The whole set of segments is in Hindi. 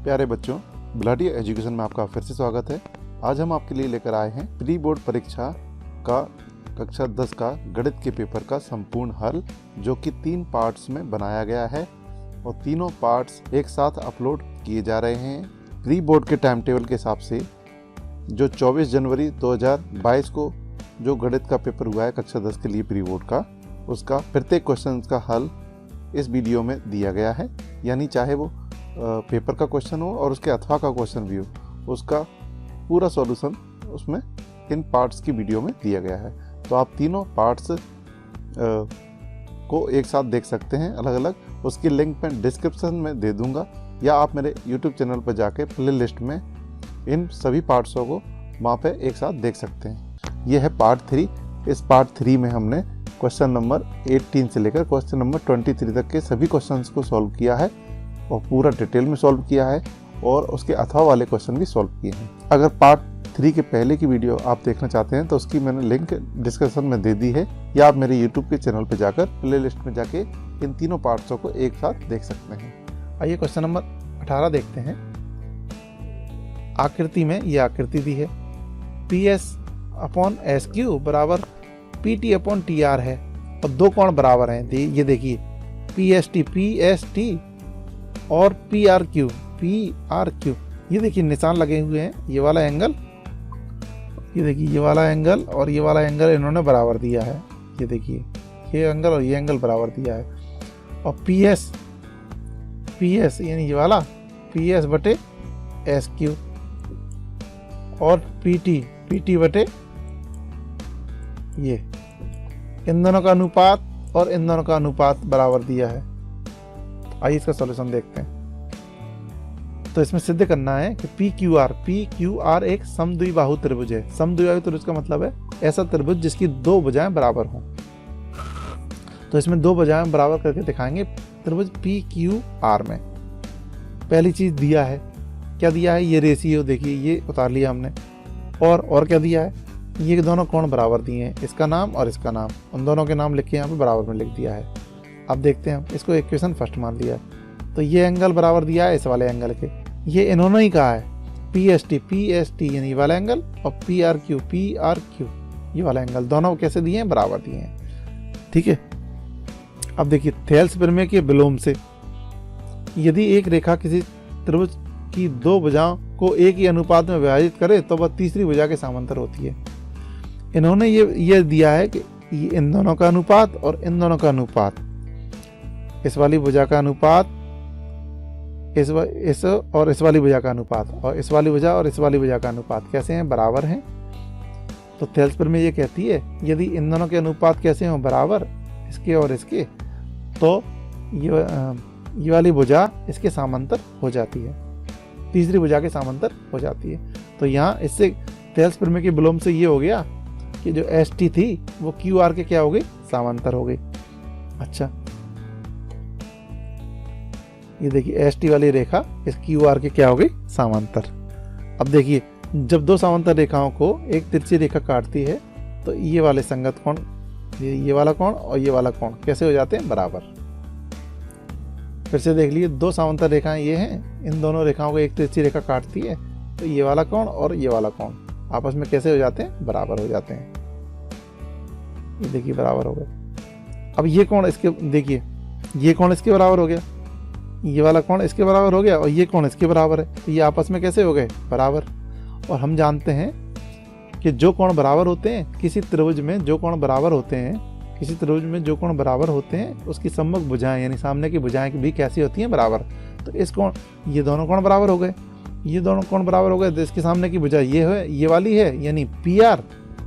प्यारे बच्चों, ब्लडी एजुकेशन में आपका फिर से स्वागत है। आज हम आपके लिए लेकर आए हैं प्री बोर्ड परीक्षा का कक्षा 10 का गणित के पेपर का संपूर्ण हल, जो कि 3 पार्ट्स में बनाया गया है और तीनों पार्ट्स एक साथ अपलोड किए जा रहे हैं। प्री बोर्ड के टाइम टेबल के हिसाब से जो 24 जनवरी 2022 को जो गणित का पेपर हुआ है कक्षा 10 के लिए प्री बोर्ड का, उसका प्रत्येक क्वेश्चन का हल इस वीडियो में दिया गया है। यानी चाहे वो पेपर का क्वेश्चन हो और उसके अथवा का क्वेश्चन भी हो, उसका पूरा सॉल्यूशन उसमें इन पार्ट्स की वीडियो में दिया गया है। तो आप तीनों पार्ट्स को एक साथ देख सकते हैं अलग अलग। उसकी लिंक मैं डिस्क्रिप्शन में दे दूंगा, या आप मेरे YouTube चैनल पर जाके प्ले लिस्ट में इन सभी पार्ट्सों को वहाँ पे एक साथ देख सकते हैं। ये है पार्ट 3। इस पार्ट 3 में हमने क्वेश्चन नंबर 18 से लेकर क्वेश्चन नंबर 23 तक के सभी क्वेश्चंस को सॉल्व किया है और पूरा डिटेल में सॉल्व किया है, और उसके अथवा वाले क्वेश्चन भी सॉल्व किए हैं। अगर पार्ट 3 के पहले की वीडियो आप देखना चाहते हैं तो उसकी मैंने लिंक डिस्क्रिप्शन में दे दी है, या आप मेरे YouTube के चैनल पर जाकर प्ले लिस्ट में जाके इन तीनों पार्ट्सों को एक साथ देख सकते हैं। आइए क्वेश्चन नंबर 18 देखते हैं। आकृति में ये आकृति दी है, PS/SQ बराबर PT/TR है और दो कोण बराबर हैं। ये देखिए PST और PRQ। ये देखिए निशान लगे हुए हैं। ये वाला एंगल, ये देखिए ये वाला एंगल और ये वाला एंगल इन्होंने बराबर दिया है। ये देखिए ये एंगल और ये एंगल बराबर दिया है। और PS यानी ये वाला PS/SQ और PT ये इन दोनों का अनुपात और इन दोनों का अनुपात बराबर दिया है। आइए इसका सॉल्यूशन देखते हैं। तो इसमें सिद्ध करना है कि PQR एक समद्विबाहु त्रिभुज है। समद्विबाहु त्रिभुज का मतलब है ऐसा त्रिभुज जिसकी दो भुजाएं बराबर हों। तो इसमें दो भुजाएं बराबर करके दिखाएंगे त्रिभुज PQR में। पहली चीज दिया है, क्या दिया है? ये रेशियो देखिए, ये उतार लिया हमने। और क्या दिया है? ये दोनों कोण बराबर दिए हैं, इसका नाम और इसका नाम, उन दोनों के नाम लिख के यहाँ पे बराबर में लिख दिया है। अब देखते हैं, हम इसको इक्वेशन फर्स्ट मान लिया है। तो ये एंगल बराबर दिया है इस वाले एंगल के। ये इन्होंने ही कहा है PST यानी ये वाला एंगल और PRQ ये वाला एंगल, दोनों कैसे दिए हैं? बराबर दिए हैं। ठीक है। अब देखिए थेल्स प्रमेय के विलोम से यदि एक रेखा किसी त्रिभुज की दो भुजाओं को एक ही अनुपात में विभाजित करे तो वह तीसरी भुजा के समांतर होती है। इन्होंने ये दिया है कि इन दोनों का अनुपात और इन दोनों का अनुपात, इस वाली भुजा का अनुपात इस और इस वाली भुजा का अनुपात, और इस वाली भुजा और इस वाली भुजा का अनुपात कैसे हैं? बराबर हैं। तो थेल्स प्रमेय ये कहती है यदि इन दोनों के अनुपात कैसे हों? बराबर, इसके और इसके, तो ये वाली भुजा इसके समांतर हो जाती है, तीसरी भुजा के समांतर हो जाती है। तो यहाँ इससे थेल्स प्रमेय के विलोम से ये हो गया कि जो ST थी वो QR के क्या हो गई? समांतर हो गई। अच्छा, ये देखिए ST वाली रेखा इस QR के क्या हो गई? समांतर। अब देखिए जब दो समांतर रेखाओं को एक तिरछी रेखा काटती है तो ये वाले संगत कोण, ये वाला कोण और ये वाला कोण कैसे हो जाते हैं? बराबर। फिर से देख लीजिए, दो समांतर रेखाएं ये हैं, इन दोनों रेखाओं को एक तिरछी रेखा काटती है तो ये वाला कोण और ये वाला कोण आपस में कैसे हो जाते हैं? बराबर हो जाते हैं। ये देखिए बराबर हो गए। अब ये कोण इसके, देखिए ये कोण इसके बराबर हो गया, ये वाला कोण इसके बराबर हो गया और ये कोण इसके बराबर है, तो ये आपस में कैसे हो गए? बराबर। और हम जानते हैं कि जो कोण बराबर होते हैं किसी त्रिभुज में, जो कोण बराबर होते हैं किसी त्रिभुज में, जो कोण बराबर होते हैं उसकी सम्मुख भुजाएं यानी सामने की भुजाएं भी कैसी होती हैं? बराबर। तो इस कोण, ये दोनों कोण बराबर हो गए, ये दोनों कोण बराबर हो गए, तो इसके सामने की भुजा ये है, ये वाली है यानी PR,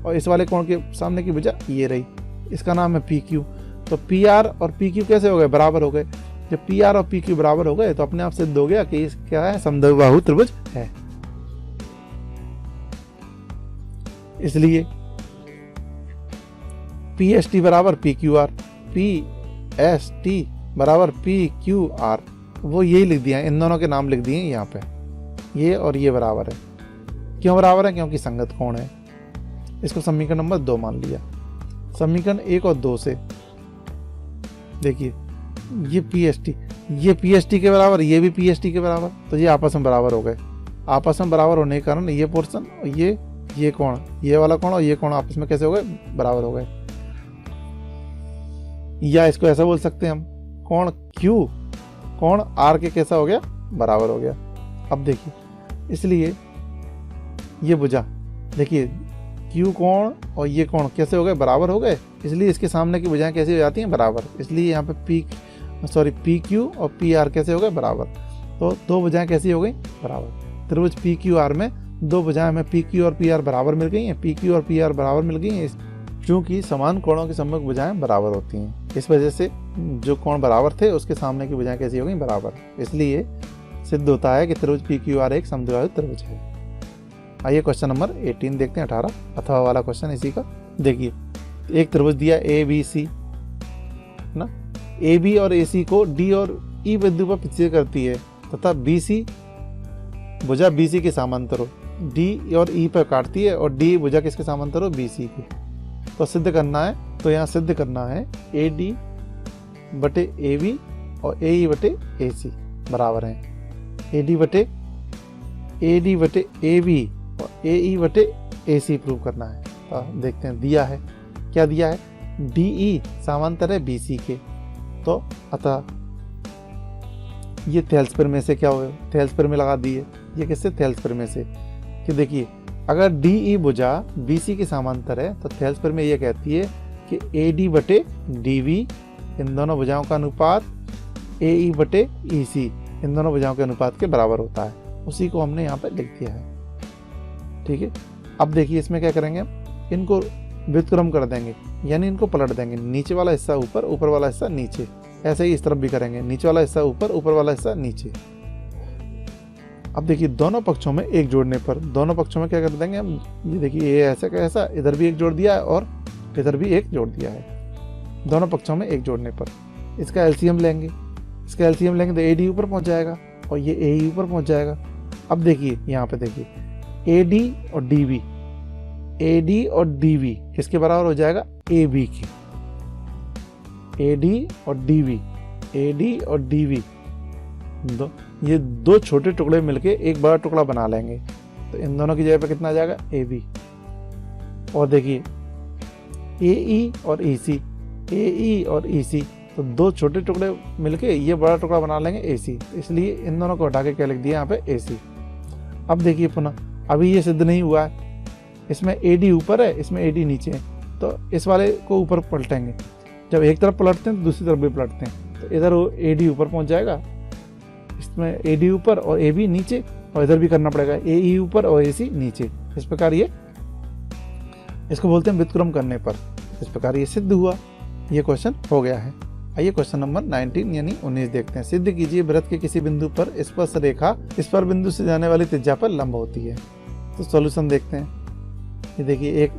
और इस वाले कोण के सामने की भुजा ये रही, इसका नाम है PQ। तो PR और PQ कैसे हो गए? बराबर हो गए। जब PR और PQ बराबर हो गए तो अपने आप सिद्ध हो गया कि क्या है? समद्विबाहु त्रिभुज है। इसलिए PST बराबर PQR, PST बराबर PQR, वो यही लिख दिया है, इन दोनों के नाम लिख दिए हैं यहाँ पे, ये और ये बराबर है। क्यों बराबर है? क्योंकि संगत कोण है। इसको समीकरण नंबर 2 मान लिया। समीकरण 1 और 2 से देखिए ये PST, ये PST के बराबर, ये भी PST के बराबर, तो ये आपस में बराबर हो गए। आपस में बराबर होने के कारण ये पोर्शन और ये कोण, ये वाला कोण और ये कोण आपस में कैसे हो गए, बराबर हो गए। या इसको ऐसा बोल सकते हैं हम, कोण Q कोण R के कैसा हो गया, बराबर हो गया। अब देखिए, इसलिए ये भुजा देखिए Q कोण और ये कोण कैसे हो गए, बराबर हो गए, इसलिए इसके सामने की भुजाएं कैसी हो जाती हैं, बराबर। इसलिए यहाँ पे PQ और PR कैसे हो गए, बराबर। तो दो भुजाएं कैसी हो गई, बराबर। त्रिभुज PQR में दो भुजाएं हमें PQ और PR बराबर मिल गई हैं, PQ और PR बराबर मिल गई हैं, क्योंकि समान कोणों की सम्मुख भुजाएं बराबर होती हैं। इस वजह से जो कोण बराबर थे उसके सामने की भुजाएं कैसी हो गई, बराबर। इसलिए सिद्ध होता है कि त्रिभुज PQR एक समद्विबाहु त्रिभुज है। आइए क्वेश्चन नंबर 18 देखते हैं, 18 अथवा वाला क्वेश्चन इसी का। देखिए, एक त्रिभुज दिया ABC ना, AB और AC को D और E बिंदु पर प्रतिच्छेद करती है तथा BC भुजा BC के समांतर हो, D और E पर काटती है और D भुजा किसके समांतर हो, BC की। तो सिद्ध करना है, तो यहाँ सिद्ध करना है AD बटे AB और AE बटे AC बराबर हैं। AD बटे AB और AE बटे AC प्रूव करना है। तो देखते हैं, दिया है, क्या दिया है, DE समांतर है BC के। तो अतः ये थेल्स प्रमेय से क्या हुआ, थेल्स प्रमेय लगा दिए। ये किससे, थेल्स प्रमेय से, कि देखिए अगर DE भुजा BC के समांतर है तो थेल्स प्रमेय ये कहती है कि AD बटे DB इन दोनों भुजाओं का अनुपात AE बटे EC इन दोनों भुजाओं के अनुपात के बराबर होता है। उसी को हमने यहाँ पर लिख दिया है, ठीक है। अब देखिए इसमें क्या करेंगे, इनको व्युत्क्रम कर देंगे, यानी इनको पलट देंगे, नीचे वाला हिस्सा ऊपर, ऊपर वाला हिस्सा नीचे। ऐसे ही इस तरफ भी करेंगे, नीचे वाला हिस्सा ऊपर, ऊपर वाला हिस्सा नीचे। अब देखिए दोनों पक्षों में एक जोड़ने पर, दोनों पक्षों में क्या कर देंगे हम, ये देखिए ये ऐसा का ऐसा, इधर भी एक जोड़ दिया है और इधर भी एक जोड़ दिया है, दोनों पक्षों में एक जोड़ने पर। इसका एलसीएम लेंगे, इसका एलसीएम लेंगे तो AD ऊपर पहुंच जाएगा और ये AE ऊपर पहुंच जाएगा। अब देखिए यहाँ पे देखिए AD और DB, AD और DB किसके बराबर हो जाएगा, AB की। AD और DB, AD और DB ये दो छोटे टुकड़े मिलके एक बड़ा टुकड़ा बना लेंगे, तो इन दोनों की जगह पे कितना आ जाएगा, AB। और देखिए AE और EC, AE और EC, तो दो छोटे टुकड़े मिलके ये बड़ा टुकड़ा बना लेंगे AC, तो इसलिए इन दोनों को हटा के क्या लिख दिया यहाँ पे, AC। अब देखिए पुनः, अभी ये सिद्ध नहीं हुआ है, इसमें AD ऊपर है, इसमें AD नीचे है, तो इस वाले को ऊपर पलटेंगे। जब एक तरफ पलटते हैं तो दूसरी तरफ भी पलटते हैं, तो इधर AD ऊपर पहुंच जाएगा, इसमें AD ऊपर और AB नीचे, और इधर भी करना पड़ेगा AE ऊपर और AC नीचे। इस प्रकार ये, इसको बोलते हैं व्युत्क्रम करने पर। इस प्रकार ये सिद्ध हुआ, ये क्वेश्चन हो गया है। आइए क्वेश्चन नंबर 19 यानी 19 देखते हैं। सिद्ध कीजिए वृत्त के किसी बिंदु पर स्पर्श रेखा इस पर बिंदु से जाने वाली त्रिज्या पर लंब होती है। तो सॉल्यूशन देखते हैं। ये देखिए एक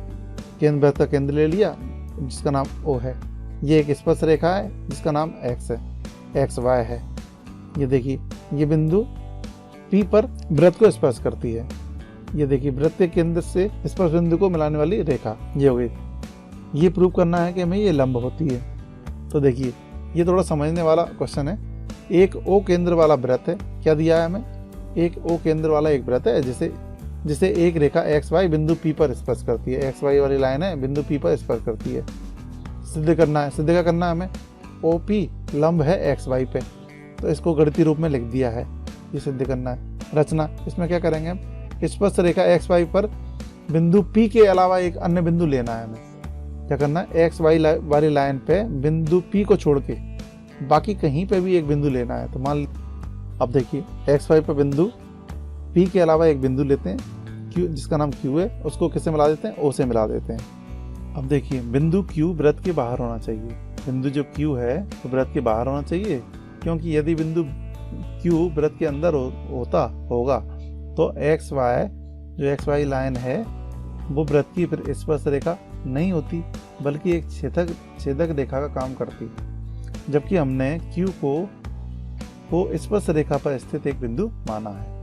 केंद्र वृत्त का केंद्र ले लिया जिसका नाम O है, ये एक स्पर्श रेखा है जिसका नाम X है, XY है। ये देखिए ये बिंदु P पर वृत्त को स्पर्श करती है। ये देखिए वृत्त के केंद्र से स्पर्श बिंदु को मिलाने वाली रेखा ये हो गई। ये प्रूव करना है कि हमें ये लंब होती है। तो देखिए ये थोड़ा समझने वाला क्वेश्चन है। एक O केंद्र वाला वृत्त है, क्या दिया है हमें, एक O केंद्र वाला एक वृत्त है जिसे एक रेखा XY बिंदु P पर स्पर्श करती है। XY वाली लाइन है, बिंदु P पर स्पर्श करती है। सिद्ध करना है, सिद्ध क्या करना है हमें, OP लंब है XY पे, तो इसको गणितीय रूप में लिख दिया है। ये सिद्ध करना है। रचना, इसमें क्या करेंगे हम, स्पर्श रेखा XY पर बिंदु P के अलावा एक अन्य बिंदु लेना है हमें। क्या करना है, XY वाली लाइन पे बिंदु P को छोड़ के बाकी कहीं पे भी एक बिंदु लेना है। तो मान, अब देखिए XY पे बिंदु P के अलावा एक बिंदु लेते हैं Q, जिसका नाम Q है, उसको किससे मिला देते हैं, O से मिला देते हैं। अब देखिए बिंदु Q वृत्त के बाहर होना चाहिए। बिंदु जो Q है वो वृत्त के बाहर होना चाहिए, क्योंकि यदि बिंदु Q वृत्त के अंदर होगा तो XY जो XY लाइन है वो वृत्त की स्पर्श रेखा नहीं होती, बल्कि एक छेदक रेखा का काम करती, जबकि हमने Q को स्पर्श रेखा पर स्थित एक बिंदु माना है।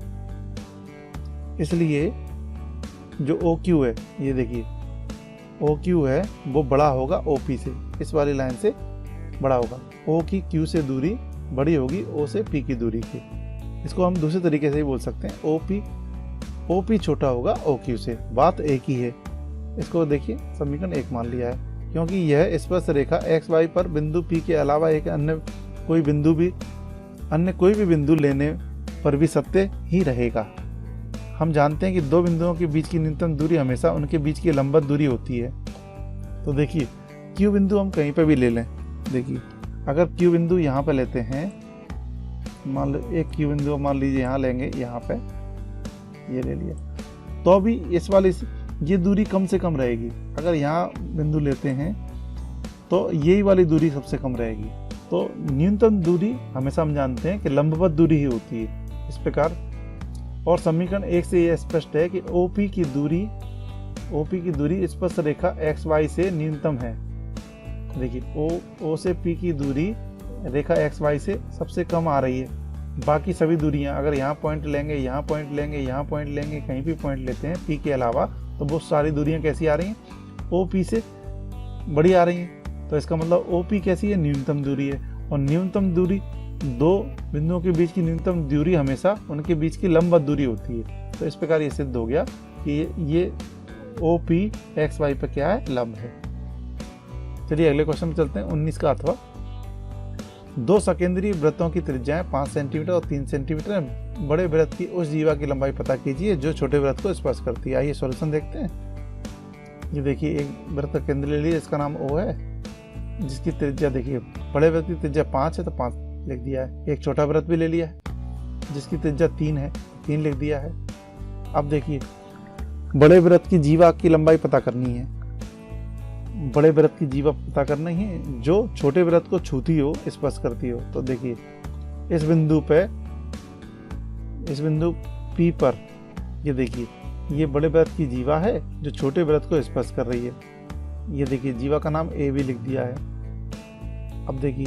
इसलिए जो OQ है, ये देखिए OQ है वो बड़ा होगा OP से, इस वाली लाइन से बड़ा होगा। O की Q से दूरी बड़ी होगी ओ से पी की दूरी की। इसको हम दूसरे तरीके से ही बोल सकते हैं, ओ पी छोटा होगा ओ क्यू से। बात एक ही है। इसको देखिए समीकरण 1 मान लिया है, क्योंकि यह स्पर्श रेखा एक्स वाई पर बिंदु पी के अलावा एक अन्य कोई भी बिंदु लेने पर भी सत्य ही रहेगा। हम जानते हैं कि दो बिंदुओं के बीच की न्यूनतम दूरी हमेशा उनके बीच की लंबवत दूरी होती है। तो देखिए क्यू बिंदु हम कहीं पर भी ले लें। देखिए अगर क्यू बिंदु यहाँ पे लेते हैं, मान लो एक क्यू बिंदु मान लीजिए यहाँ लेंगे, यहाँ पे ये ले लिया, तो भी इस वाली ये दूरी कम से कम रहेगी। अगर यहाँ बिंदु लेते हैं तो यही वाली दूरी सबसे कम रहेगी। तो न्यूनतम दूरी हमेशा हम जानते हैं कि लंबवत दूरी ही होती है इस प्रकार। और समीकरण 1 से यह स्पष्ट है कि OP की दूरी स्पर्श रेखा XY से न्यूनतम है। देखिए O से P की दूरी रेखा XY से सबसे कम आ रही है। बाकी सभी दूरियां अगर यहाँ पॉइंट लेंगे, यहाँ पॉइंट लेंगे, यहाँ पॉइंट लेंगे, कहीं भी पॉइंट लेते हैं P के अलावा, तो वो सारी दूरियां कैसी आ रही हैं? OP से बड़ी आ रही हैं। तो इसका मतलब OP कैसी है? न्यूनतम दूरी है। और न्यूनतम दूरी दो बिंदुओं के बीच की न्यूनतम दूरी हमेशा उनके बीच की लंबवत दूरी होती है। तो इस प्रकार ये सिद्ध हो गया कि ये OP XY पर क्या है? लंब है। चलिए अगले क्वेश्चन में चलते हैं। 19 का अथवा दो सकेंद्रीय वृत्तों की त्रिज्याएं 5 सेंटीमीटर और 3 सेंटीमीटर है। बड़े वृत्त की उस जीवा की लंबाई पता कीजिए जो छोटे वृत्त को स्पर्श करती है। आइए सॉल्यूशन देखते हैं। ये देखिए एक वृत्त का केंद्र ले लिया, इसका नाम O है, जिसकी त्रिज्या देखिए बड़े वृत्त की त्रिज्या 5 है तो 5 लिख दिया है। एक छोटा वृत्त भी ले लिया है जिसकी त्रिज्या 3 है, 3 लिख दिया है। अब देखिए बड़े वृत्त की जीवा की लंबाई पता करनी है। बड़े वृत्त की जीवा पता करना ही है जो छोटे वृत्त को छूती हो, स्पर्श करती हो। तो देखिए इस बिंदु P पर ये देखिए ये बड़े वृत्त की जीवा है जो छोटे वृत्त को स्पर्श कर रही है। ये देखिए जीवा का नाम AB लिख दिया है। अब देखिए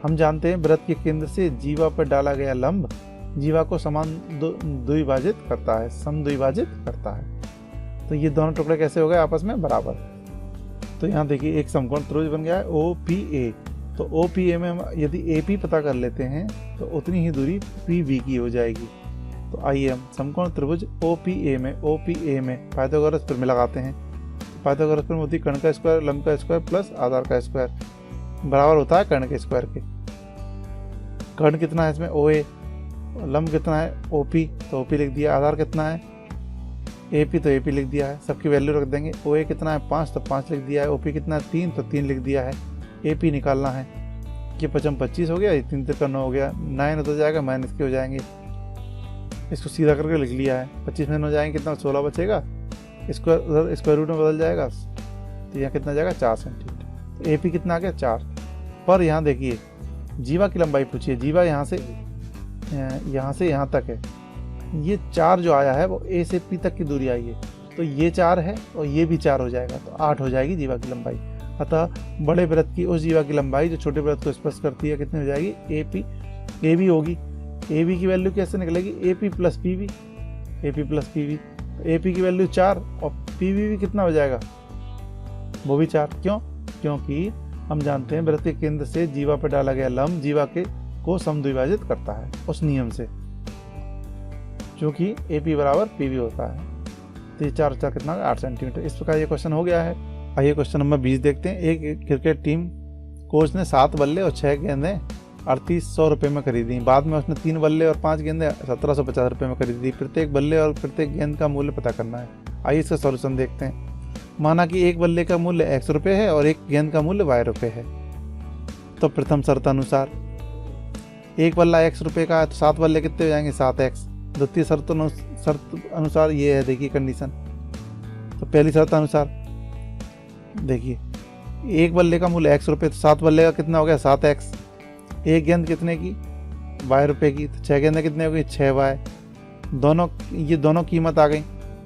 हम जानते हैं वृत्त के केंद्र से जीवा पर डाला गया लंब जीवा को द्विभाजित करता है। तो ये दोनों टुकड़े कैसे हो गए आपस में? बराबर। तो यहाँ देखिए एक समकोण त्रिभुज बन गया है OPA। तो OPA में हम यदि AP पता कर लेते हैं तो उतनी ही दूरी PB की हो जाएगी। तो आइए हम समकोण त्रिभुज OPA में पाइथागोरस प्रमेय लगाते हैं। पाइथागोरस प्रमेय होती है कर्ण का स्क्वायर, लंब का स्क्वायर प्लस आधार का स्क्वायर बराबर होता है कर्ण के स्क्वायर के। कर्ण कितना है इसमें? OA। लंब कितना है? OP, तो OP लिख दिया। आधार कितना है? AP, तो AP लिख दिया है। सबकी वैल्यू रख देंगे। OA कितना है? 5, तो 5 लिख दिया है। OP कितना है? 3, तो 3 लिख दिया है। AP निकालना है। ये 25 हो गया, ये 3 3 9 हो गया, 9 हो जाएगा, माइनस के हो जाएंगे। इसको सीधा करके लिख लिया है। 25 में हो जाएंगे कितना? 16 बचेगा। स्क्वायर रूट में बदल जाएगा तो यहाँ कितना जाएगा? 4 सेंटीमीटर। तो AP कितना आ गया? 4। पर यहाँ देखिए जीवा की लंबाई पूछिए। जीवा यहाँ से यहाँ तक है। ये 4 जो आया है वो A से P तक की दूरी आई है। तो ये 4 है और ये भी 4 हो जाएगा, तो 8 हो जाएगी जीवा की लंबाई। अतः बड़े वृत्त की उस जीवा की लंबाई जो छोटे वृत्त को स्पर्श करती है कितनी हो जाएगी? AB होगी। AB की वैल्यू कैसे निकलेगी? AP plus PB। AP की वैल्यू 4 और PB भी कितना हो जाएगा? वो भी 4। क्यों? क्योंकि हम जानते हैं वृत्त के केंद्र से जीवा पर डाला गया लंब जीवा को समद्विभाजित करता है उस नियम से, क्योंकि AP बराबर PB होता है। तो ये 4 कितना? 8 सेंटीमीटर। इस प्रकार ये क्वेश्चन हो गया है। आइए क्वेश्चन नंबर 20 देखते हैं। एक क्रिकेट टीम कोच ने 7 बल्ले और 6 गेंदें 3800 रुपये में खरीदी। बाद में उसने 3 बल्ले और 5 गेंदें 1750 रुपये में खरीदी। प्रत्येक बल्ले और प्रत्येक गेंद का मूल्य पता करना है। आइए इसका सॉल्यूशन देखते हैं। माना कि एक बल्ले का मूल्य X रुपये है और एक गेंद का मूल्य Y रुपये है। तो प्रथम शर्त अनुसार एक बल्ला X रुपये का है तो 7 बल्ले कितने हो जाएंगे? 7X। द्वितीय शर्त अनुसार ये है, देखिए कंडीशन। तो पहली शर्त अनुसार देखिए एक बल्ले का मूल्य X रुपये, तो 7 बल्ले का कितना हो गया? 7X। एक गेंद कितने की? Y रुपये की, तो 6 गेंदें कितने हो गई? 6Y। दोनों कीमत आ गई।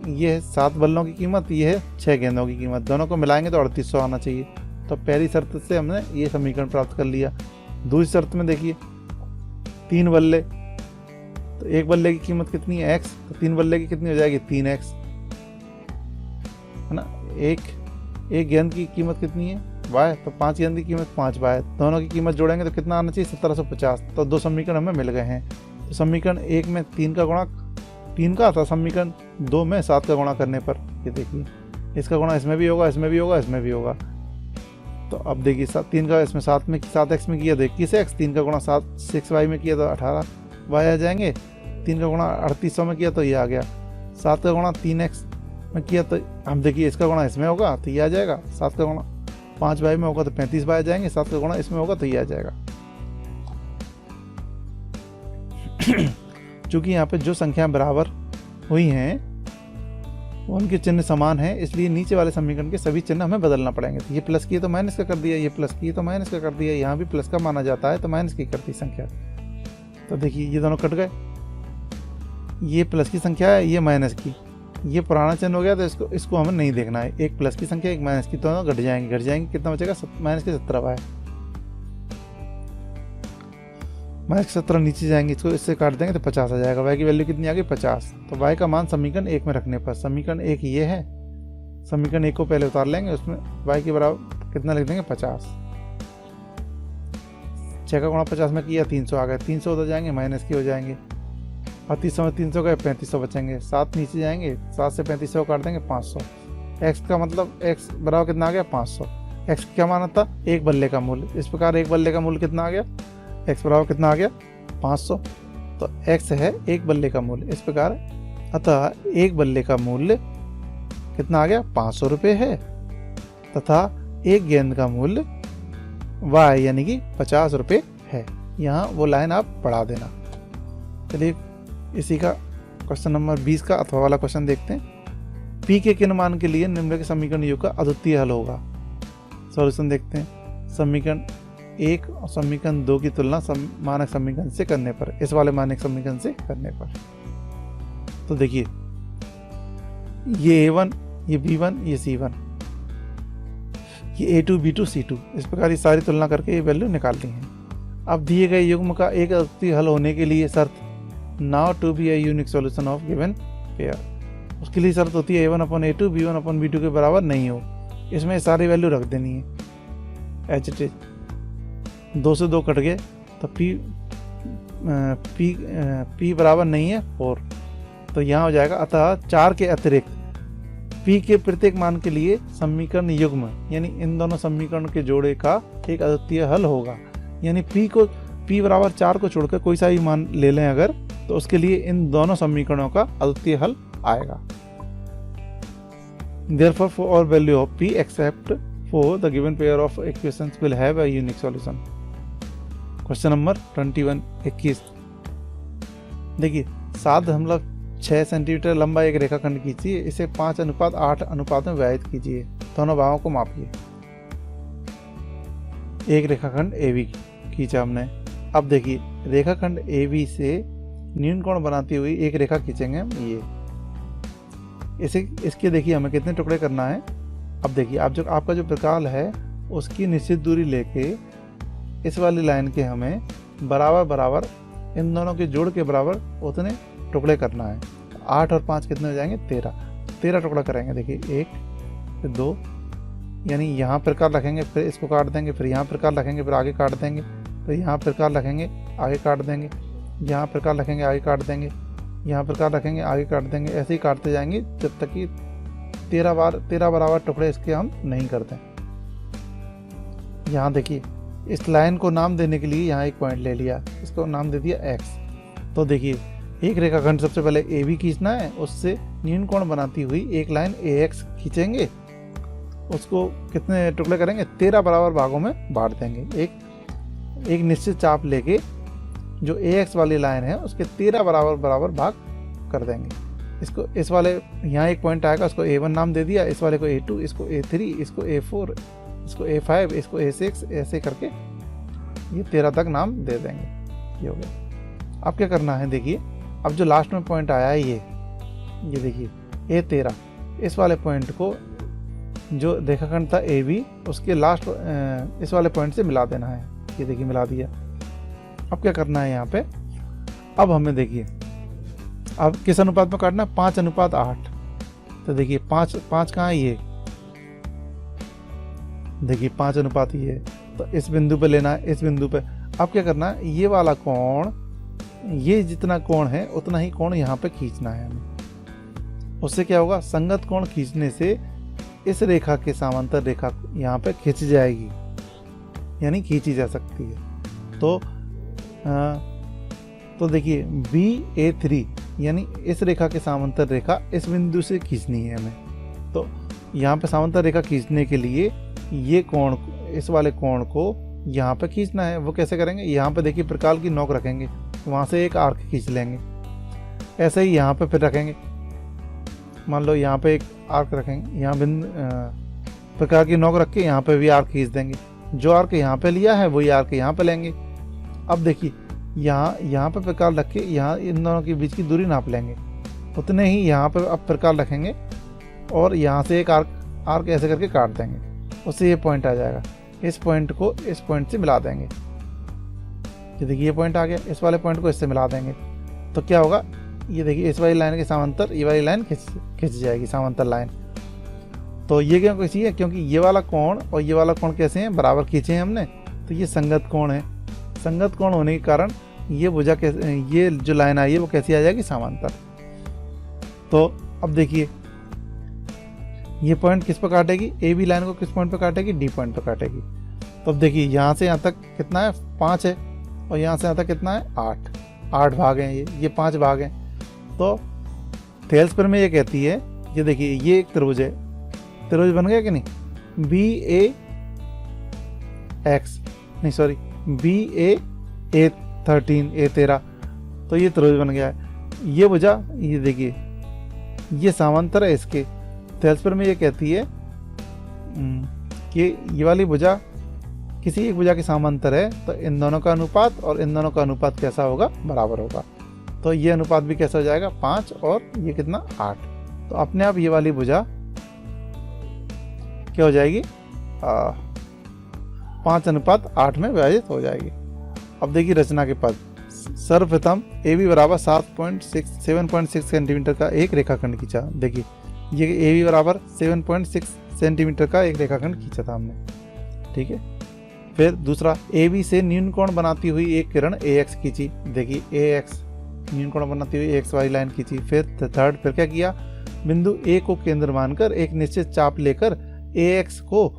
ये है 7 बल्लों की कीमत, ये है 6 गेंदों की कीमत। दोनों को मिलाएंगे तो 3800 आना चाहिए। तो पहली शर्त से हमने ये समीकरण प्राप्त कर लिया। दूसरी शर्त में देखिए 3 बल्ले, तो एक बल्ले की कीमत कितनी है? X, तो 3 बल्ले की कितनी हो जाएगी? 3X, है ना। एक गेंद की कीमत कितनी है? y, तो 5 की n की कीमत 5y, दोनों की कीमत जोड़ेंगे तो कितना आना चाहिए 1750। तो 2 समीकरण हमें मिल गए हैं। तो समीकरण 1 में 3 का गुणा 3 का था, समीकरण 2 में 7 का गुणा करने पर ये देखिए इसका गुणा इसमें भी होगा, इसमें भी होगा, इसमें भी होगा। तो अब देखिए 3 का इसमें 7x में किया तो 21x, 3 का गुणा 6y में किया तो 18y आ जाएंगे, 3 का गुणा 3800 में किया तो ये आ गया, 7 का गुणा 3x में किया तो हम देखिए इसका गुणा इसमें होगा तो ये आ जाएगा, 7 का गुणा 5y में होगा तो 35y आ जाएंगे, 7 का गुणा इसमें होगा तो ये आ जाएगा। चूंकि यहाँ पे जो संख्याएं बराबर हुई हैं उनके चिन्ह समान हैं, इसलिए नीचे वाले समीकरण के सभी चिन्ह हमें बदलना पड़ेंगे। तो ये प्लस की तो माइनस का कर दिया, ये प्लस की तो माइनस का कर दिया, यहाँ भी प्लस का माना जाता है तो माइनस की कर दी संख्या। तो देखिए ये दोनों कट गए, ये प्लस की संख्या है, ये माइनस की, ये पुराना चिन्ह हो गया तो इसको हमें नहीं देखना है। एक प्लस की संख्या एक माइनस की, तो दोनों घट जाएंगे, कितना बचेगा माइनस के 17y, माइनस के 17 नीचे जाएंगे, इसको इससे काट देंगे तो 50 आ जाएगा। y की वैल्यू कितनी आ गई 50। तो y का मान समीकरण 1 में रखने पर, समीकरण 1 ये है, समीकरण 1 को पहले उतार लेंगे, उसमें y के बराबर कितना लिख देंगे 50। 6 का गुणा 50 में किया 300 आ गए, 300 उधर जाएंगे माइनस की हो जाएंगे, 3800 में 300 गए 3500 बचेंगे, 7 नीचे जाएंगे, 7 से 3500 काट देंगे 500। x का मतलब x बराबर कितना आ गया 500। x क्या माना था, एक बल्ले का मूल्य, इस प्रकार एक बल्ले का मूल्य कितना आ गया, x बराबर कितना आ गया 500। तो x है एक बल्ले का मूल्य, इस प्रकार अतः एक बल्ले का मूल्य कितना आ गया 500 रुपये है, तथा एक गेंद का मूल्य y यानी कि 50 रुपये है। यहाँ वो लाइन आप पढ़ा देना। चलिए इसी का क्वेश्चन नंबर 20 का अथवा वाला क्वेश्चन देखते हैं। p के किन मान के लिए निम्नलिखित समीकरण योग का अद्वितीय हल होगा। सॉल्यूशन देखते हैं। समीकरण 1 और समीकरण 2 की तुलना मानक समीकरण से करने पर, इस वाले मानक समीकरण से करने पर, तो देखिए ये a1, ये b1, ये c1, ये a2, b2, c2, इस प्रकार ये सारी तुलना करके ये वैल्यू निकाल ली है। अब दिए गए युग्म का एक अद्वितीय हल होने के लिए शर्त now to be a unique solution of given pair, उसके लिए शर्त होती है a1 upon a2 b1 upon b2 के बराबर नहीं हो। इसमें सारी वैल्यू रख देनी है एच इट इज। 2 से 2 कट गए तो p बराबर नहीं है 4, तो यहाँ हो जाएगा। अतः 4 के अतिरिक्त p के प्रत्येक मान के लिए समीकरण युग्म यानी इन दोनों समीकरण के जोड़े का एक अद्वितीय हल होगा। यानी p बराबर 4 को छोड़कर कोई सा ही मान ले लें अगर, तो उसके लिए इन दोनों समीकरणों का अद्वितीय हल आएगा। Therefore, for all value of p except for the given pair of equations will have a unique solution. Question number 21 देखिए 7.6 सेंटीमीटर लंबा एक रेखाखंड खींचिए, इसे 5:8 अनुपात में विभाजित कीजिए, दोनों भागों को मापिए। एक रेखाखंड AB खींचा हमने। अब देखिए रेखाखंड AB से न्यून कोण बनाती हुई एक रेखा खींचेंगे हम ये, इसके देखिए हमें कितने टुकड़े करना है। अब देखिए आपका जो प्रकाल है उसकी निश्चित दूरी लेके इस वाली लाइन के हमें बराबर इन दोनों के जोड़ के बराबर उतने टुकड़े करना है। 8 और 5 कितने हो जाएंगे 13 टुकड़ा करेंगे। देखिए 1 फिर 2, यानी यहाँ प्रकार रखेंगे फिर इसको काट देंगे, फिर यहाँ प्रकार रखेंगे फिर आगे काट देंगे, फिर यहाँ प्रकार रखेंगे आगे काट देंगे, यहाँ प्रकार रखेंगे आगे काट देंगे, यहाँ प्रकार रखेंगे आगे काट देंगे, ऐसे ही काटते जाएंगे जब तक कि 13 बराबर टुकड़े इसके हम नहीं करते। यहाँ देखिए इस लाइन को नाम देने के लिए यहाँ एक पॉइंट ले लिया, इसको नाम दे दिया x। तो देखिए एक रेखाखंड सबसे पहले AB खींचना है, उससे न्यून कोण बनाती हुई एक लाइन AX खींचेंगे, उसको कितने टुकड़े करेंगे 13 बराबर भागों में बांट देंगे। एक निश्चित चाप लेके जो AX वाली लाइन है उसके 13 बराबर भाग कर देंगे। इसको इस वाले यहाँ एक पॉइंट आएगा, उसको A1 नाम दे दिया, इस वाले को A2, इसको A3, इसको A4, इसको A5, इसको A6, ऐसे करके ये 13 तक नाम दे देंगे। ये हो गया। अब क्या करना है देखिए, अब जो लास्ट में पॉइंट आया है ये देखिए A13, इस वाले पॉइंट को जो रेखाखंड था AB उसके लास्ट इस वाले पॉइंट से मिला देना है। ये देखिए मिला दिया। अब क्या करना है यहाँ पे, अब हमें देखिए अब किस अनुपात में काटना है 5:8। तो देखिए 5 कहाँ है, ये देखिए 5 अनुपात ये है, तो इस बिंदु पे लेना है, इस बिंदु पे। अब क्या करना है, ये वाला कोण, ये जितना कोण है उतना ही कोण यहाँ पे खींचना है हमें। उससे क्या होगा, संगत कोण खींचने से इस रेखा के समांतर रेखा यहाँ पे खींच जाएगी, यानी खींची जा सकती है। तो देखिए BA3 यानी इस रेखा के समांतर रेखा इस बिंदु से खींचनी है हमें। तो यहाँ पे समांतर रेखा खींचने के लिए ये कोण, इस वाले कोण को यहाँ पे खींचना है। वो कैसे करेंगे, यहाँ पे देखिए प्रकाल की नोक रखेंगे, वहाँ से एक आर्क खींच लेंगे। ऐसे ही यहाँ पे फिर रखेंगे, मान लो यहाँ पे एक आर्क रखेंगे, यहाँ बिंदु प्रकाल की नोक रख के यहाँ पे भी आर्क खींच देंगे। जो आर्क यहाँ पे लिया है वही आर्क यहाँ पे लेंगे। अब देखिए यहाँ पे प्रकाल रख के यहाँ इन दोनों के बीच की दूरी नाप लेंगे, उतने ही यहाँ पे अब प्रकाल रखेंगे और यहाँ से एक आर्क ऐसे करके काट देंगे, उससे ये पॉइंट आ जाएगा। इस पॉइंट को इस पॉइंट से मिला देंगे। ये देखिए ये पॉइंट आ गया, इस वाले पॉइंट को इससे मिला देंगे। तो क्या होगा, ये देखिए इस वाली लाइन के समांतर ये वाली लाइन खिंच जाएगी, समांतर लाइन। तो ये क्यों खींची है, क्योंकि ये वाला कोण और ये वाला कोण कैसे हैं, बराबर खींचे हैं हमने, तो ये संगत कोण है। संगत कोण होने के कारण ये भुजा कैसे, ये जो लाइन आई है वो कैसी आ जाएगी, समांतर। तो अब देखिए ये पॉइंट किस पर काटेगी, ए बी लाइन को किस पॉइंट पर काटेगी, डी पॉइंट पर काटेगी। तो अब देखिए यहाँ से यहाँ तक कितना है, 5 है, और यहाँ से यहाँ तक कितना है, 8 भाग हैं, ये 5 भाग हैं। तो थेल्स पर में ये कहती है, ये देखिए ये एक त्रिभुज है, त्रिभुज बन गया कि नहीं, BA13 तो ये त्रिभुज बन गया है। ये भुजा, ये देखिए ये समांतर है इसके। थेल्स पर में ये कहती है कि ये वाली भुजा किसी एक भुजा के समांतर है, तो इन दोनों का अनुपात और इन दोनों का अनुपात कैसा होगा, बराबर होगा। तो ये अनुपात भी कैसा हो जाएगा, 5 और ये कितना, 8। तो अपने आप ये वाली भुजा क्या हो जाएगी, 5:8 में विभाजित हो जाएगी। अब देखिए रचना के पद, सर्वप्रथम AB बराबर 7.6 सेंटीमीटर का एक रेखाखंड खींचा। देखिए ये AB बराबर 7.6 सेंटीमीटर का एक रेखाखंड खींचा था हमने, ठीक है। फिर दूसरा, AB से न्यून कोण बनाती हुई एक किरण AX खींची। देखिए AX न्यून कोण बनाती हुई AX वाली लाइन खींची। फिर थर्ड, फिर क्या किया, बिंदु A को केंद्र मानकर एक निश्चित चाप लेकर AX को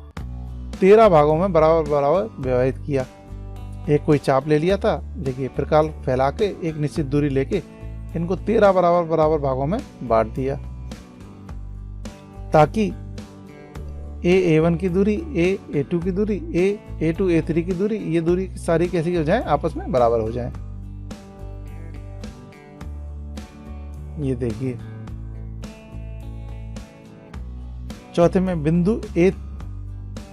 13 भागों में बराबर बराबर विभाजित किया। एक कोई चाप ले लिया था, देखिए प्रकाल फैला के एक निश्चित दूरी लेके इनको 13 बराबर बराबर भागों में बांट दिया, ताकि A1 की दूरी, A2 की दूरी, A2 A3 की दूरी, ये दूरी सारी कैसी हो जाए, आपस में बराबर हो जाए। ये देखिए चौथे में बिंदु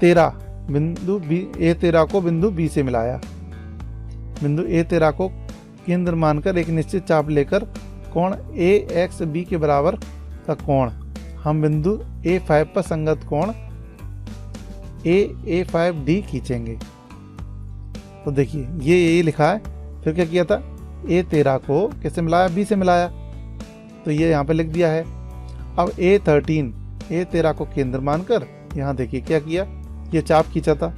A13 को बिंदु B से मिलाया। बिंदु A13 को केंद्र मानकर एक निश्चित चाप लेकर कोण AXB के बराबर का कोण हम बिंदु A5 पर संगत कोण A5D खींचेंगे। तो देखिए ये लिखा है। फिर क्या किया था, A13 को कैसे मिलाया, B से मिलाया, तो ये यहाँ पे लिख दिया है। अब A13 को केंद्र मानकर यहाँ देखिए क्या किया, ये चाप खींचा था,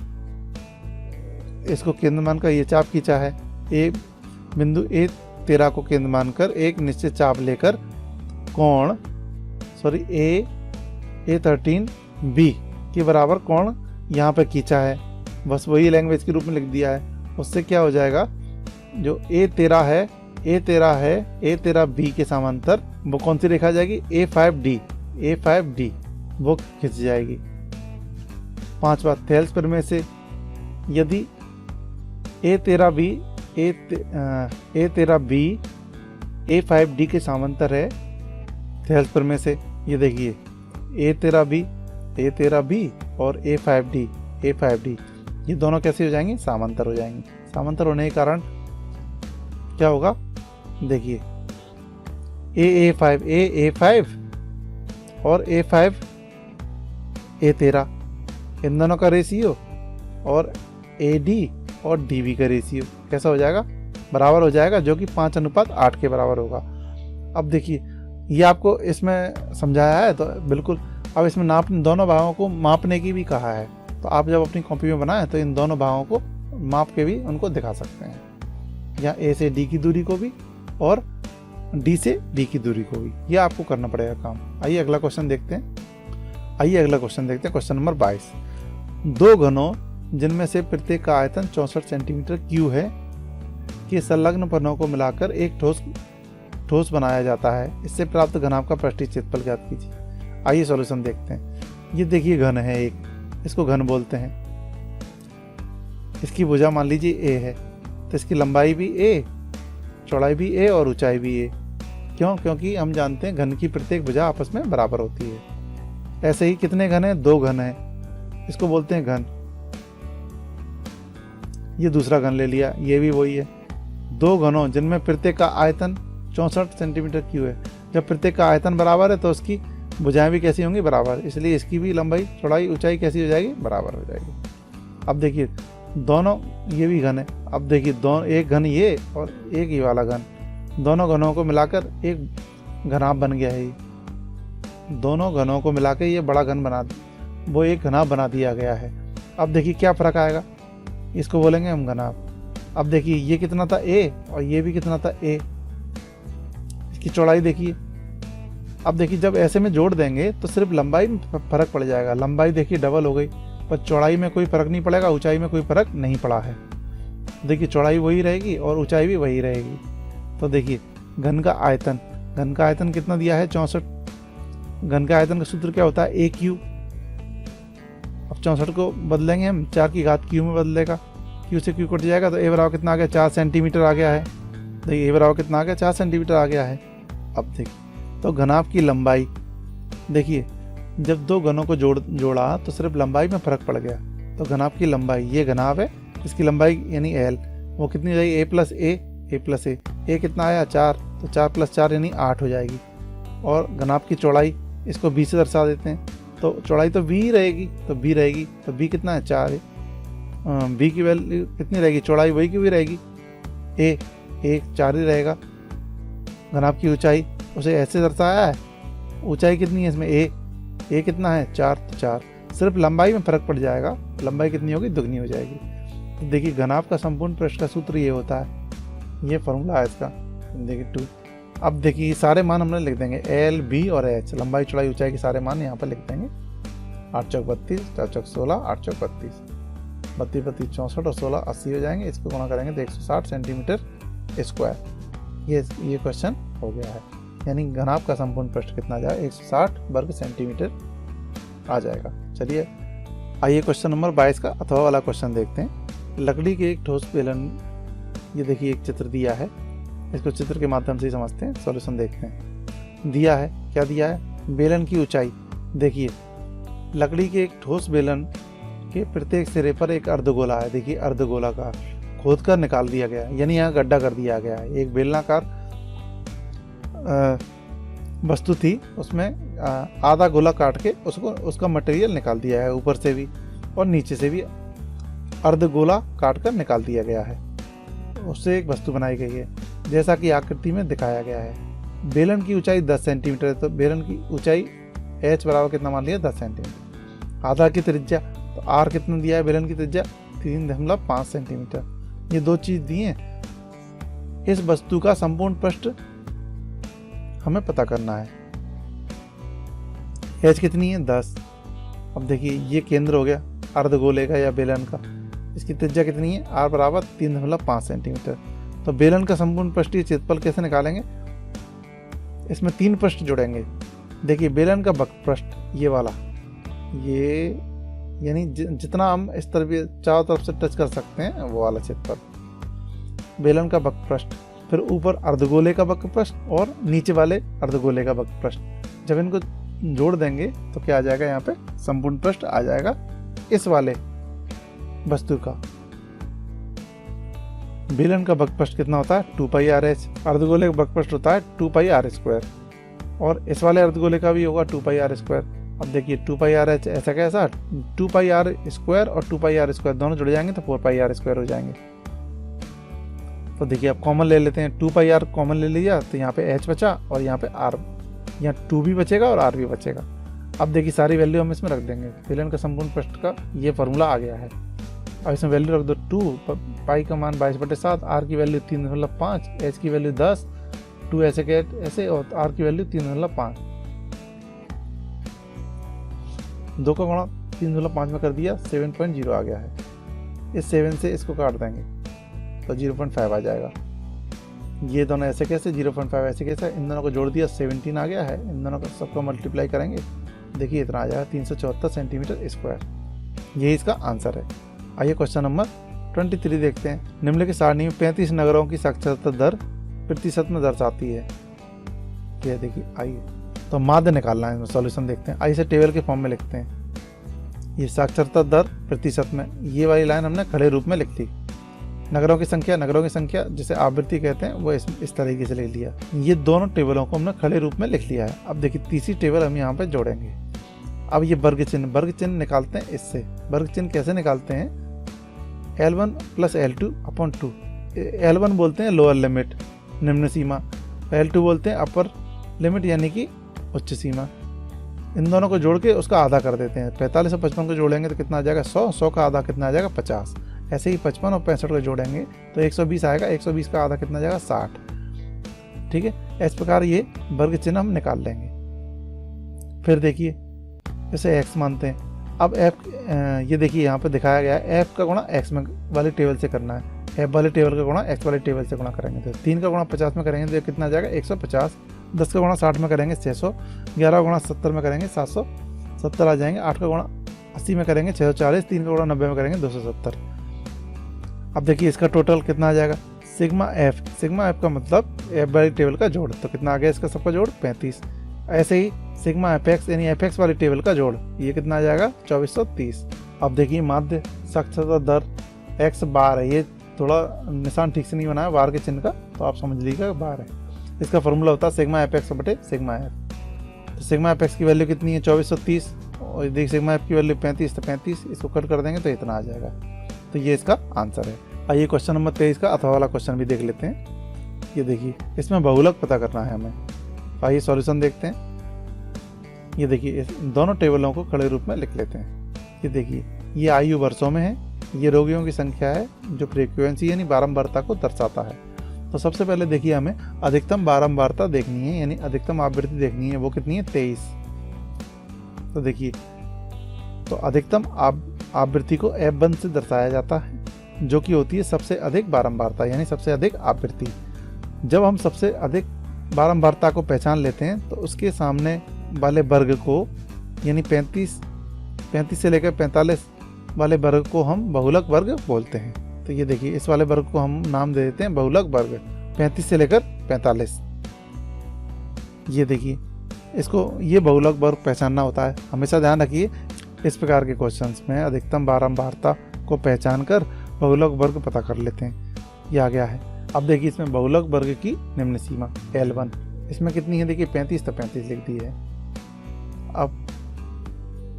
इसको केंद्र मानकर ये चाप खींचा है। बिंदु A13 को केंद्र मानकर एक निश्चित चाप लेकर कोण A13B के बराबर कोण यहाँ पे खींचा है। बस वही लैंग्वेज के रूप में लिख दिया है। उससे क्या हो जाएगा, जो A13 है A13B के समांतर वो कौन सी रेखा जाएगी, A5D वो खींच जाएगी। पांचवा, थेल्स प्रमेय से यदि A13B A5D के समांतर है, थेल्स प्रमेय से ये देखिए A13B और A5D ये दोनों कैसे हो जाएंगे, समांतर हो जाएंगे। समांतर होने के कारण क्या होगा, देखिए A5 और A5 A13 इन दोनों का रेशियो और AD और DB का रेशियो कैसा हो जाएगा, बराबर हो जाएगा, जो कि 5:8 के बराबर होगा। अब देखिए ये आपको इसमें समझाया है, तो बिल्कुल अब इसमें दोनों भागों को मापने की भी कहा है। तो आप जब अपनी कॉपी में बनाएं तो इन दोनों भागों को माप के भी उनको दिखा सकते हैं, या ए से डी की दूरी को भी और डी से बी की दूरी को भी। ये आपको करना पड़ेगा काम। आइए अगला क्वेश्चन देखते हैं। Question number 22। दो घनों जिनमें से प्रत्येक का आयतन 64 सेंटीमीटर क्यू है के संलग्न पन्नों को मिलाकर एक ठोस बनाया जाता है। इससे प्राप्त घनाभ का पृष्ठीय क्षेत्रफल ज्ञात कीजिए। आइए सॉल्यूशन देखते हैं। ये देखिए घन है एक, इसको घन बोलते हैं। इसकी भुजा मान लीजिए ए है, तो इसकी लंबाई भी ए, चौड़ाई भी ए और ऊंचाई भी ए। क्यों? क्योंकि हम जानते हैं घन की प्रत्येक भुजा आपस में बराबर होती है। ऐसे ही कितने घन है? 2 घन है, इसको बोलते हैं घन। ये दूसरा घन ले लिया, ये भी वही है। 2 घनों जिनमें प्रत्येक का आयतन 64 सेंटीमीटर क्यू है। जब प्रत्येक का आयतन बराबर है तो उसकी भुजाएं भी कैसी होंगी? बराबर। इसलिए इसकी भी लंबाई, चौड़ाई, ऊंचाई कैसी हो जाएगी? बराबर हो जाएगी। अब देखिए दोनों, ये भी घन है। अब देखिए दोनों, एक घन ये और एक ये वाला घन, दोनों घनों को मिलाकर एक घनाभ बन गया है। दोनों घनों को मिलाकर ये बड़ा घन वो एक घनाभ बना दिया गया है। अब देखिए क्या फर्क आएगा, इसको बोलेंगे हम घनाभ। अब देखिए ये कितना था? ए, और ये भी कितना था? ए। इसकी चौड़ाई देखिए। अब देखिए जब ऐसे में जोड़ देंगे तो सिर्फ लंबाई में फर्क पड़ जाएगा। लंबाई देखिए डबल हो गई, पर चौड़ाई में कोई फर्क नहीं पड़ेगा, ऊंचाई में कोई फर्क नहीं पड़ा है। देखिए चौड़ाई वही रहेगी और ऊंचाई भी वही रहेगी। तो देखिए घन का आयतन कितना दिया है? 64। घन का आयतन का सूत्र क्या होता है? ए क्यू। अब 64 को बदलेंगे हम, 4 की घात क्यू में बदलेगा, क्यू से क्यू कट जाएगा तो ए बराबर कितना आ गया? 4 सेंटीमीटर आ गया है। देखिए ए बराबर कितना आ गया? 4 सेंटीमीटर आ गया है। अब देखिए तो घनाभ की लंबाई, देखिए जब 2 घनों को जोड़ा तो सिर्फ लंबाई में फर्क पड़ गया। तो घनाभ की लंबाई, ये घनाभ है, इसकी लंबाई यानी एल, वो कितनी हो जाएगी? ए प्लस ए। ए कितना आया? 4, तो 4 + 4 यानी 8 हो जाएगी। और घनाभ की चौड़ाई, इसको बी से दर्शा देते हैं, तो चौड़ाई तो बी रहेगी, तो बी रहेगी, तो बी कितना है? 4 है। बी की वैल्यू कितनी रहेगी? चौड़ाई वही की भी रहेगी, ए 4 ही रहेगा। घनाभ की ऊंचाई उसे ऐसे दर्शाया है, ऊंचाई कितनी है इसमें? ए कितना है? 4, तो 4। सिर्फ लंबाई में फर्क पड़ जाएगा, लंबाई कितनी होगी? दुगनी हो जाएगी। तो देखिए घनाभ का संपूर्ण पृष्ठ का सूत्र ये होता है, ये फॉर्मूला है इसका। देखिए 2। अब देखिए ये सारे मान हमने लिख देंगे, एल, बी और एच, लंबाई, चौड़ाई, ऊंचाई के सारे मान यहाँ पर लिख देंगे। 8 चौक 32, 4 चौक 16, 8 चौक 32, 32 32 64 और 16 80 हो जाएंगे। इसको गुणा करेंगे तो 160 सेंटीमीटर स्क्वायर। ये क्वेश्चन हो गया है, यानी घनाभ का संपूर्ण पृष्ठ कितना आ जाएगा? 160 वर्ग सेंटीमीटर आ जाएगा। चलिए आइए क्वेश्चन नंबर 22 का अथवा वाला क्वेश्चन देखते हैं। लकड़ी के एक ठोस बेलन, ये देखिए एक चित्र दिया है, इसको चित्र के माध्यम से ही समझते हैं, सॉल्यूशन देखते हैं। दिया है, क्या दिया है? बेलन की ऊंचाई। देखिए लकड़ी के एक ठोस बेलन के प्रत्येक सिरे पर एक अर्धगोला है। देखिए अर्धगोलाकार खोद कर निकाल दिया गया है, यानी यहाँ गड्ढा कर दिया गया है। एक बेलनाकार वस्तु थी, उसमें आधा गोला काट के उसका मटेरियल निकाल दिया है, ऊपर से भी और नीचे से भी अर्धगोला काट कर निकाल दिया गया है। उससे एक वस्तु बनाई गई है, जैसा कि आकृति में दिखाया गया है। बेलन की ऊंचाई 10 सेंटीमीटर है, तो बेलन की ऊंचाई h बराबर कितना मान लिया? 10 सेंटीमीटर। आधा की त्रिज्या, तो r कितना दिया है? बेलन की त्रिज्या 3.5 सेंटीमीटर। ये 2 चीज दी हैं। इस वस्तु का संपूर्ण पृष्ठ हमें पता करना है। h कितनी है? 10। अब देखिए ये केंद्र हो गया अर्धगोले का या बेलन का, इसकी त्रिज्या कितनी है? r बराबर 3.5 सेंटीमीटर। तो बेलन का संपूर्ण पृष्ठीय क्षेत्रफल कैसे निकालेंगे? इसमें 3 पृष्ठ जुड़ेंगे। देखिए बेलन का वक्र पृष्ठ, ये वाला, ये यानी जितना हम इस तरफ चारों तरफ से टच कर सकते हैं वो वाला क्षेत्रफल, बेलन का वक्र पृष्ठ। फिर ऊपर अर्धगोले का वक्र पृष्ठ और नीचे वाले अर्धगोले का वक्र पृष्ठ। जब इनको जोड़ देंगे तो क्या आ जाएगा? यहाँ पे संपूर्ण पृष्ठ आ जाएगा इस वाले वस्तु का। बेलन का वक्र पृष्ठ कितना होता है? 2πr/h। अर्धगोले का वक्र पृष्ठ होता है 2πr², और इस वाले अर्धगोले का भी होगा 2πr²। अब देखिए 2πr/h ऐसा कैसा? 2πr² और 2πr² दोनों जुड़ जाएंगे तो 4πr² हो जाएंगे। तो देखिए अब कॉमन ले लेते हैं, 2πr कॉमन ले लिया तो यहाँ पे h बचा और यहाँ पे r, यहाँ 2 भी बचेगा और r भी बचेगा। अब देखिए सारी वैल्यू हम इसमें रख देंगे। फिलन का संपूर्ण प्रश्न का ये फॉर्मूला आ गया है। अब इसमें वैल्यू रख दो 2, पाई का मान 22/7, आर की वैल्यू 3.5, एच की वैल्यू 10, 2 ऐसे के ऐसे और आर की वैल्यू 3.5। 2 का गुणा 3.5 में कर दिया, 7.0 आ गया है। इस 7 से इसको काट देंगे तो 0.5 आ जाएगा। ये दोनों ऐसे कैसे, 0.5 ऐसे कैसे, इन दोनों को जोड़ दिया 17 आ गया है। इन दोनों को सबको मल्टीप्लाई करेंगे, देखिए इतना आ जाएगा 374 सेंटीमीटर स्क्वायर। यही इसका आंसर है। आइए क्वेश्चन नंबर 23 देखते हैं। निम्नलिखित सारणी में 35 नगरों की साक्षरता दर प्रतिशत में दर्शाती है। ये देखिए, आइए तो माध्य निकालना है, सॉल्यूशन देखते हैं। आइए इसे टेबल के फॉर्म में लिखते हैं। ये साक्षरता दर प्रतिशत में, ये वाली लाइन हमने खड़े रूप में लिख दी। नगरों की संख्या जिसे आवृत्ति कहते हैं वो इस तरीके से लिख लिया। ये दोनों टेबलों को हमने खड़े रूप में लिख लिया है। अब देखिए तीसरी टेबल हम यहाँ पे जोड़ेंगे। अब ये वर्ग चिन्ह निकालते हैं इससे। वर्ग चिन्ह कैसे निकालते हैं, L1 + L2/2। L1 बोलते हैं लोअर लिमिट, निम्न सीमा, L2 बोलते हैं अपर लिमिट यानी कि उच्च सीमा। इन दोनों को जोड़ के उसका आधा कर देते हैं। 45 और 55 को जोड़ेंगे तो कितना आ जाएगा 100, 100 का आधा कितना आ जाएगा 50। ऐसे ही 55 और 65 को जोड़ेंगे तो 120 आएगा, 120 का आधा कितना आ जाएगा 60। ठीक है, इस प्रकार ये वर्ग चिन्ह हम निकाल लेंगे। फिर देखिए इसे x मानते हैं। अब f, ये देखिए यहाँ पे दिखाया गया है f का गुणा x में वाली टेबल से करना है। f वाले टेबल का गुणा x वाली टेबल से गुणा करेंगे तो 3 का गुणा 50 में करेंगे तो कितना आ जाएगा 150। 10 का गुणा 60 में करेंगे 600। 11 का गुणा 70 में करेंगे 770 आ जाएंगे। 8 का गुणा 80 में करेंगे 640। 3 का गुणा 90 में करेंगे 270। अब देखिए इसका टोटल कितना आ जाएगा सिग्मा एफ का मतलब f वाली टेबल का जोड़, तो कितना आ गया इसका सबका जोड़ 35। ऐसे ही सिग्मा एफ यानी एफ वाली टेबल का जोड़, ये कितना आ जाएगा 2430। अब देखिए माध्य साक्षरता दर x बार है। ये थोड़ा निशान ठीक से नहीं बनाया बार के चिन्ह का, तो आप समझ लीजिएगा बार है। इसका फॉर्मूला होता है सिग्मा एफ बटे सिग्मा एफ। तो सिग्मा एफ की वैल्यू कितनी है 2430 और देखिए सिग्मा एफ की वैल्यू 35, तो 35 इसको कट कर देंगे तो इतना आ जाएगा। तो ये इसका आंसर है। आइए क्वेश्चन नंबर 23 का अथवा वाला क्वेश्चन भी देख लेते हैं। ये देखिए इसमें बहुलक पता करना है हमें। आइए सॉल्यूशन देखते हैं। ये देखिए इस दोनों टेबलों को खड़े रूप में लिख लेते हैं। ये देखिए ये आयु वर्षों में है, ये रोगियों की संख्या है जो फ्रीक्वेंसी यानी बारंबारता को दर्शाता है। तो सबसे पहले देखिए हमें अधिकतम बारंबारता देखनी है यानी अधिकतम आवृत्ति देखनी है, वो कितनी है 23। तो देखिए तो अधिकतम आवृत्ति को F1 से दर्शाया जाता है जो कि होती है सबसे अधिक बारंबारता यानी सबसे अधिक आवृत्ति। जब हम सबसे अधिक बारंबारता को पहचान लेते हैं तो उसके सामने वाले वर्ग को यानी 35 से लेकर 45 वाले वर्ग को हम बहुलक वर्ग बोलते हैं। तो ये देखिए इस वाले वर्ग को हम नाम दे देते हैं बहुलक वर्ग, 35 से लेकर 45। ये देखिए इसको ये बहुलक वर्ग पहचानना होता है। हमेशा ध्यान रखिए इस प्रकार के क्वेश्चंस में अधिकतम बारंबारता को पहचान कर बहुलक वर्ग पता कर लेते हैं। ये आ गया है। अब देखिए इसमें बहुलक वर्ग की निम्न सीमा L1 इसमें कितनी है देखिए 35, तो 35 लिख दी है।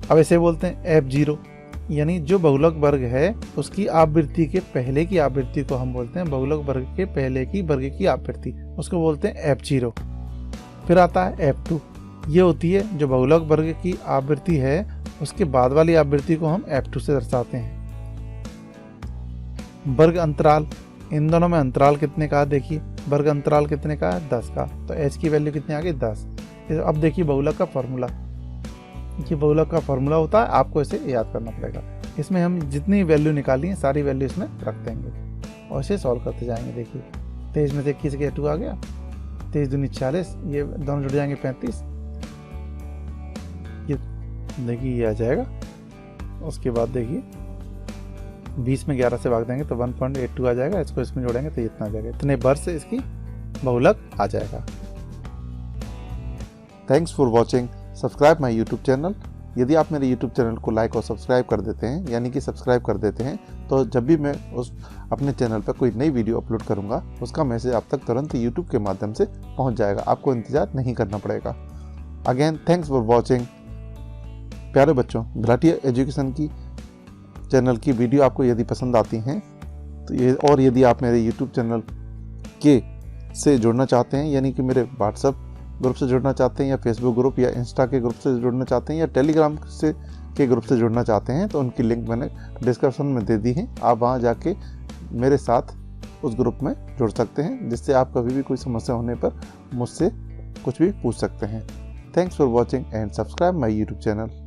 अब इसे बोलते हैं F0 यानी जो बहुलक वर्ग है उसकी आवृत्ति के पहले की आवृत्ति को हम बोलते हैं बहुलक वर्ग के पहले की वर्ग की आवृत्ति, उसको बोलते हैं F0। फिर आता है F2, ये होती है जो बहुलक वर्ग की आवृत्ति है उसके बाद वाली आवृत्ति को हम F2 से दर्शाते हैं। वर्ग अंतराल, इन दोनों में अंतराल कितने का देखिए, वर्ग अंतराल कितने का है 10 का, तो h की वैल्यू कितनी आ गई 10। अब देखिए बहुलक का फॉर्मूला, ये बहुलक का फॉर्मूला होता है, आपको इसे याद करना पड़ेगा। इसमें हम जितनी वैल्यू निकाली है सारी वैल्यू इसमें रख देंगे और इसे सॉल्व करते जाएंगे। देखिए 23 में से 21 के 2 आ गया, 23 दूनी 40, ये दोनों जुड़ जाएंगे 35। ये देखिए ये आ जाएगा। उसके बाद देखिए 20 में 11 से भाग देंगे तो 1.82 आ जाएगा, इसको इसमें जोड़ेंगे तो इतना आ जाएगा। इतने वर्ष से इसकी बहुलक आ जाएगा। Thanks for watching, subscribe my YouTube channel. यदि आप मेरे यूट्यूब चैनल को लाइक और सब्सक्राइब कर देते हैं यानी कि सब्सक्राइब कर देते हैं तो जब भी मैं उस अपने चैनल पर कोई नई वीडियो अपलोड करूंगा उसका मैसेज आप तक तुरंत यूट्यूब के माध्यम से पहुंच जाएगा, आपको इंतजार नहीं करना पड़ेगा। Again thanks for watching. प्यारे बच्चों, घराटिया एजुकेशन की चैनल की वीडियो आपको यदि पसंद आती हैं तो ये, और यदि आप मेरे यूट्यूब चैनल के से जुड़ना चाहते हैं यानी कि मेरे व्हाट्सएप ग्रुप से जुड़ना चाहते हैं या फेसबुक ग्रुप या इंस्टा के ग्रुप से जुड़ना चाहते हैं या टेलीग्राम के ग्रुप से जुड़ना चाहते हैं तो उनकी लिंक मैंने डिस्क्रिप्शन में दे दी है। आप वहाँ जाके मेरे साथ उस ग्रुप में जुड़ सकते हैं, जिससे आप कभी भी कोई समस्या होने पर मुझसे कुछ भी पूछ सकते हैं। Thanks for watching and subscribe my YouTube channel.